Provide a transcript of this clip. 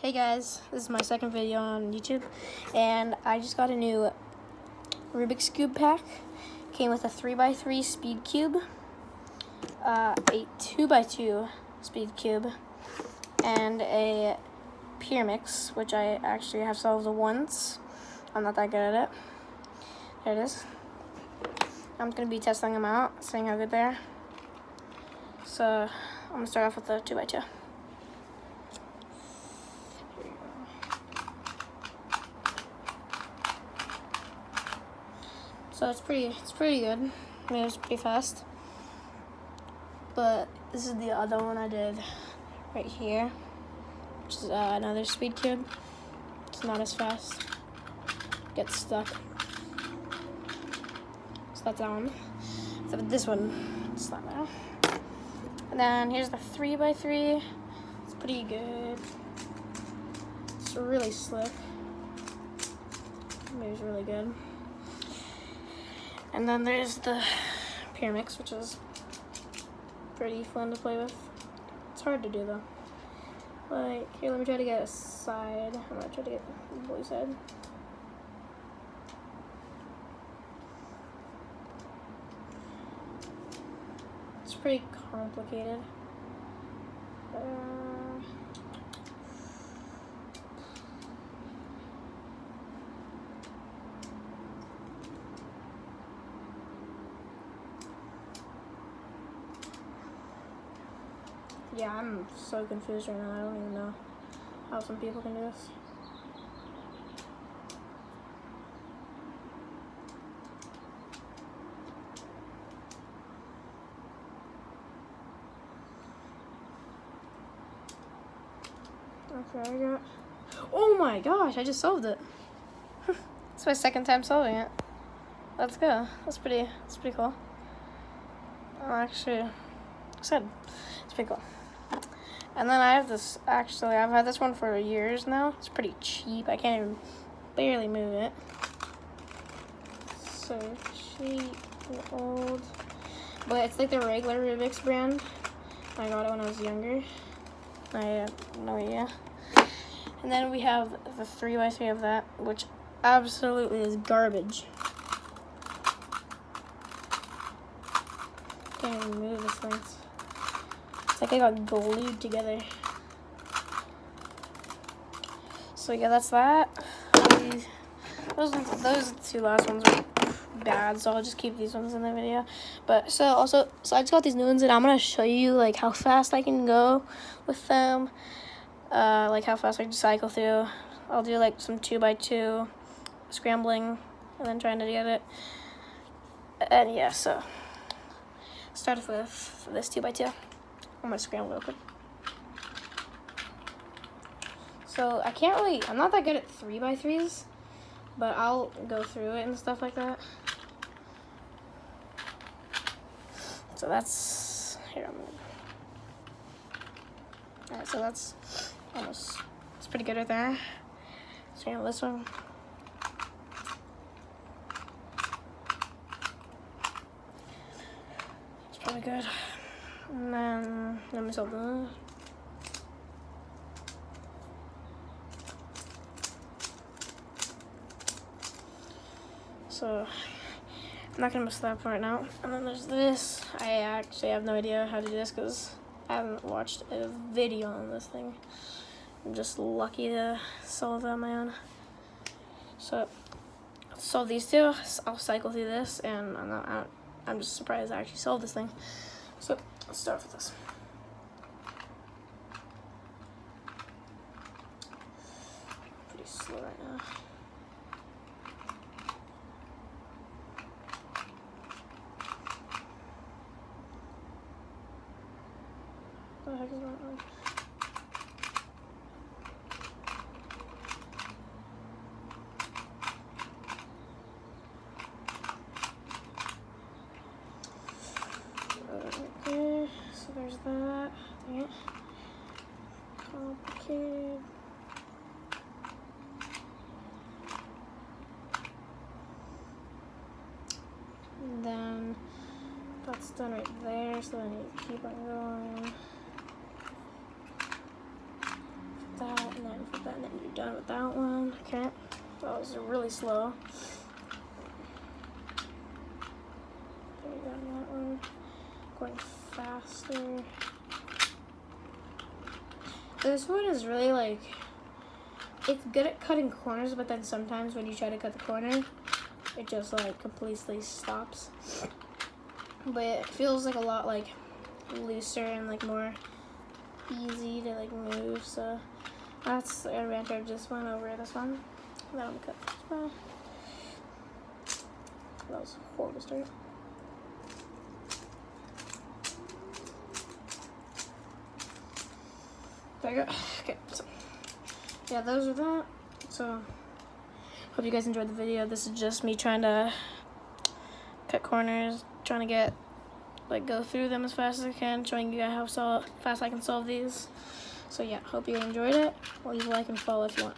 Hey guys, this is my second video on YouTube, and I just got a new Rubik's Cube pack. Came with a 3x3 speed cube, a 2x2 speed cube, and a Pyramix, which I actually have solved once. I'm not that good at it. There it is. I'm going to be testing them out, seeing how good they are. So I'm going to start off with the 2x2. So it's pretty good. I mean, it's pretty fast. But this is the other one I did right here, which is another speed cube. It's not as fast. Gets stuck. So that's that one. So this one, it's not now. And then here's the 3x3. It's pretty good. It's really slick. It moves really good. And then there's the Pyramix, which is pretty fun to play with. It's hard to do though. Like, here, let me try to get a side. I'm gonna try to get the boy side. It's pretty complicated. Yeah, I'm so confused right now. I don't even know how some people can do this. Okay, I got... Oh my gosh, I just solved it. It's my second time solving it. Let's go. It's pretty cool. Actually, it's good. It's pretty cool. And then I have this, actually, I've had this one for years now. It's pretty cheap. I can't even barely move it. So cheap and old. But it's like the regular Rubik's brand. I got it when I was younger. I have no idea. And then we have the 3x3 of that, which absolutely is garbage. Can't even move this thing. It's like I got glued together. So yeah, that's that. Those two last ones are bad, so I'll just keep these ones in the video. But so I just got these new ones, and I'm gonna show you like how fast I can go with them. Like how fast I can cycle through. I'll do like some 2x2 scrambling, and then trying to get it. And yeah, so start off with this 2x2. I'm gonna scramble real quick. So I'm not that good at 3x3s, but I'll go through it and stuff like that. So that's, alright, so that's it's pretty good right there. Scramble this one. It's probably good. And then let me solve this. So I'm not gonna mess that up right now. And then there's this. I actually have no idea how to do this because I haven't watched a video on this thing. I'm just lucky to solve it on my own. So solve these two. I'll cycle through this, and I'm just surprised I actually solved this thing. So let's start with this. Pretty slow right now. What the heck is going on? Okay, so there's that. Dang it. Complicated. And then that's done right there, so then you keep on going. That, and then off with that, and then you're done with that one. Okay, that was really slow. There you go, that one. Going faster. This one is really like, it's good at cutting corners, but then sometimes when you try to cut the corner, it just like completely stops. But it feels like a lot like looser and like more easy to like move. So that's the advantage of this one over this one. Then I'm gonna cut this one. That was a horrible start. There you go. Okay, so yeah, those are that. So hope you guys enjoyed the video. This is just me trying to cut corners, trying to get like go through them as fast as I can, showing you guys how fast I can solve these. So yeah, hope you enjoyed it. Leave a like and follow if you want.